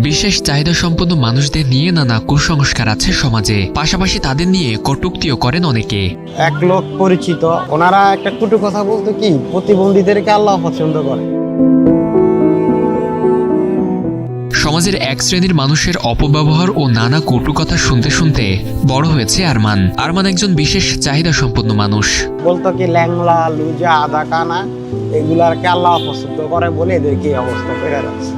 বিশেষ চাহিদা সম্পন্ন মানুষদের নিয়ে নানা কুসংস্কার আছে সমাজে, পাশাপাশি তাদের নিয়ে কটূক্তিও করেন অনেকে। এক লোক পরিচিত, ওনারা একটা কটু কথা বলতো কি, প্রতিবন্ধীদেরকে আল্লাহ পছন্দ করে। সমাজের এক শ্রেণীর মানুষের অপব্যবহার ও নানা কটু কথা শুনতে শুনতে বড় হয়েছে আরমান। আরমান একজন বিশেষ চাহিদা সম্পন্ন মানুষ। বলতো কি ল্যাংলা, লুজা, আদা কানা, এগুলারকে আল্লাহ পছন্দ করে বলে এদেরকে এই অবস্থা করে রাখছে।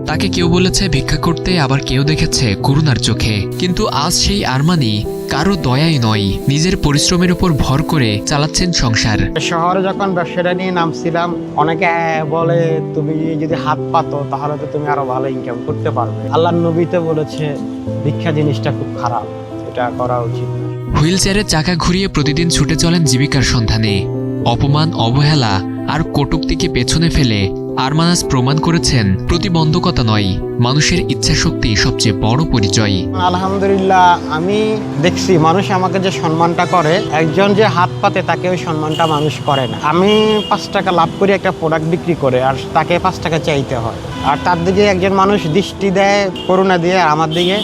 তাকে কেউ বলেছে ভিক্ষা করতে, আবার কেউ দেখেছে করুণার চোখে। কিন্তু আজ সেই আরমানই কারো দয়াই নয়, নিজের পরিশ্রমের উপর ভর করে চালাচ্ছেন সংসার। শহরে যখন ব্যবসাটা নিয়ে নামছিলাম, অনেকে বলে তুমি যদি হাত পাতো তাহলে তো তুমি আরো ভালো ইনকাম করতে পারবে। আল্লাহর নবীতে বলেছে ভিক্ষা জিনিসটা খুব খারাপ, এটা করা উচিত না। হুইল চেয়ারের চাকা ঘুরিয়ে প্রতিদিন ছুটে চলেন জীবিকার সন্ধানে। অপমান, অবহেলা আর কটূক্তিকে পেছনে ফেলে আরমান আজ প্রমাণ করেছেন প্রতিবন্ধকতা নয়, মানুষের ইচ্ছাশক্তি সবচেয়ে বড় পরিচয়। আলহামদুলিল্লাহ, আমি দেখছি মানুষ আমাকে যে সম্মানটা করে, একজন যে হাত পাতে তাকে ওই সম্মানটা মানুষ করে না। আমি 5 টাকা লাভ করি একটা প্রোডাক্ট বিক্রি করে, আর তাকে 5 টাকা চাইতে হয়। আর তার দিকে একজন মানুষ দৃষ্টি দেয় করুণা দিয়ে, আমার দিকে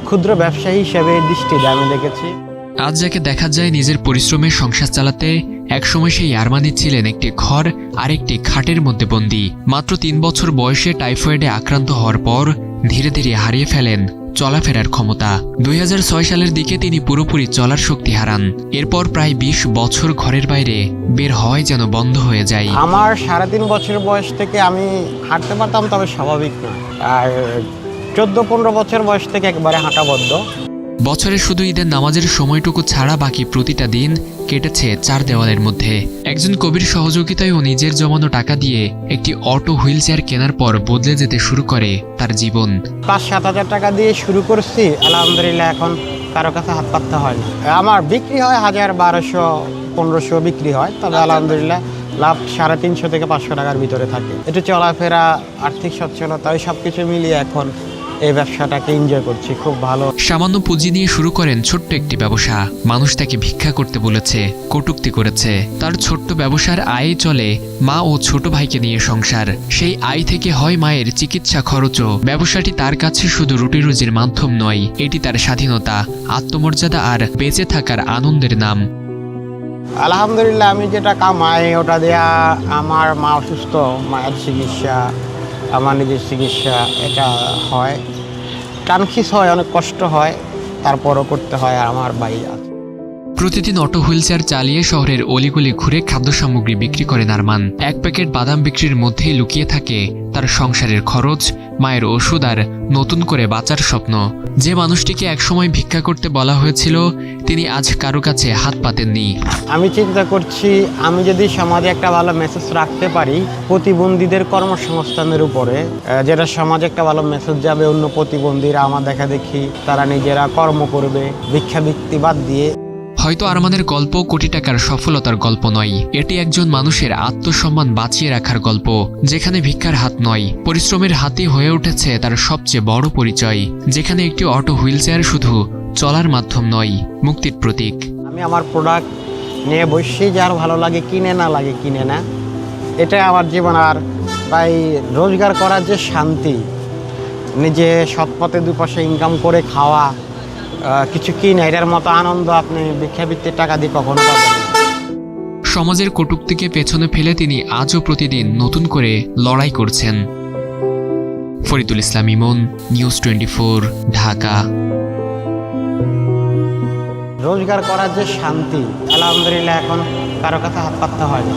ক্ষুদ্র ব্যবসায়ী হিসেবে দৃষ্টি দেয়, আমি দেখেছি। আজ যাকে দেখা যায় নিজের পরিশ্রমে সংসার চালাতে, একসময় সেই আরমানই ছিলেন একটি ঘর আর একটি খাটের মধ্যে বন্দী। মাত্র 3 বছর বয়সে টাইফয়েডে আক্রান্ত হওয়ার পর ধীরে ধীরে হারিয়ে ফেলেন চলাফেরার ক্ষমতা। 2006 সালের দিকে তিনি পুরোপুরি চলার শক্তি হারান। এরপর প্রায় 20 বছর ঘরের বাইরে বের হয় যেন বন্ধ হয়ে যায়। আমার 3.5 বছর বয়স থেকে আমি হাঁটতে পারতাম, তবে স্বাভাবিক না। আর 14-15 বছর বয়স থেকে একবারে হাঁটা বন্ধ। বছরে শুধু ঈদের নামাজের সময়টুকু ছাড়া বাকি প্রতিটা দিন কেটেছে 4 দেওয়ালের মধ্যে। একজন কবির সহযোগিতায় ও নিজের জমানো টাকা দিয়ে একটি অটো হুইল চেয়ার কেনার পর বদলে যেতে শুরু করে তার জীবন। 5-7 হাজার টাকা দিয়ে শুরু করছি, আলহামদুলিল্লাহ এখন কারো কাছে হাত পাততে হয় না। আমার বিক্রি হয় 1000, 1200, 1500 বিক্রি হয়, তবে আলহামদুলিল্লাহ লাভ 350 থেকে 500 টাকার ভিতরে থাকে। একটু চলাফেরা, আর্থিক সচ্ছলতা, ওই সব কিছু মিলিয়ে এখন এই ব্যবসাটাকে এনজয় করছি, খুব ভালো। সামান্য পুঁজি নিয়ে শুরু করেন ছোট্ট একটি ব্যবসা। মানুষ তাকে ভিক্ষা করতে বলেছে, কটূক্তি করেছে। তার ছোট্ট ব্যবসার আয়ে চলে মা ও ছোট ভাইকে নিয়ে সংসার। সেই আয় থেকে হয় মায়ের চিকিৎসা খরচও। ব্যবসাটি তার কাছে শুধু রুটি রুজির মাধ্যম নয়, এটি তার স্বাধীনতা, আত্মমর্যাদা আর বেঁচে থাকার আনন্দের নাম। আলহামদুলিল্লাহ, আমি যেটা কামাই ওটা দেয়া আমার মা অসুস্থ, মায়ের চিকিৎসা, আমার নিজের চিকিৎসা, এটা হয়। টানখিস হয়, অনেক কষ্ট হয়, তারপরও করতে হয়। আর আমার ভাই আছে। প্রতিদিন অটো হুইল চেয়ার চালিয়ে শহরের অলিগলি ঘুরে খাদ্য সামগ্রী বিক্রি করেন আরমান। 1 প্যাকেট বাদাম বিক্রির মধ্যেই লুকিয়ে থাকে তার সংসারের খরচ, মায়ের ওষুধ আর নতুন করে বাঁচার স্বপ্ন। যে মানুষটিকে একসময় ভিক্ষা করতে বলা হয়েছিল, তিনি আজ কারো কাছে হাত পাতেননি। আমি চিন্তা করছি, আমি যদি সমাজে একটা ভালো মেসেজ রাখতে পারি প্রতিবন্ধীদের কর্মসংস্থানের উপরে, যেটা সমাজে একটা ভালো মেসেজ যাবে, অন্য প্রতিবন্ধীরা আমার দেখা দেখি তারা নিজেরা কর্ম করবে, ভিক্ষাবৃত্তি বাদ দিয়ে। হয়তো আরমানের গল্প কোটি টাকার সফলতার গল্প নয়, এটি একজন মানুষের আত্মসম্মান বাঁচিয়ে রাখার গল্প, যেখানে ভিক্ষার হাত নয়, পরিশ্রমের হাতই হয়ে উঠেছে তার সবচেয়ে বড় পরিচয়। যেখানে একটি অটো হুইল চেয়ার শুধু চলার মাধ্যম নয়, মুক্তির প্রতীক। আমি আমার প্রোডাক্ট নিয়ে বসছি, যার ভালো লাগে কিনে, না লাগে কিনে না, এটাই আমার জীবন। আর তাই রোজগার করার যে শান্তি, নিজে সৎ পথে 2 পয়সা ইনকাম করে খাওয়া, কিছু কিনা, এটার মতো আনন্দ আপনি ভিক্ষাবৃত্তির টাকা দিয়ে কখনো পাবেন না। সমাজের কটূক্তিকে পেছনে ফেলে তিনি আজও প্রতিদিন নতুন করে লড়াই করছেন। ফরিদুল ইসলাম ইমন, নিউজ 24, ঢাকা। রোজগার করার যে শান্তি, আলহামদুলিল্লাহ এখন কারো কাছে হাত পাততে হয় না।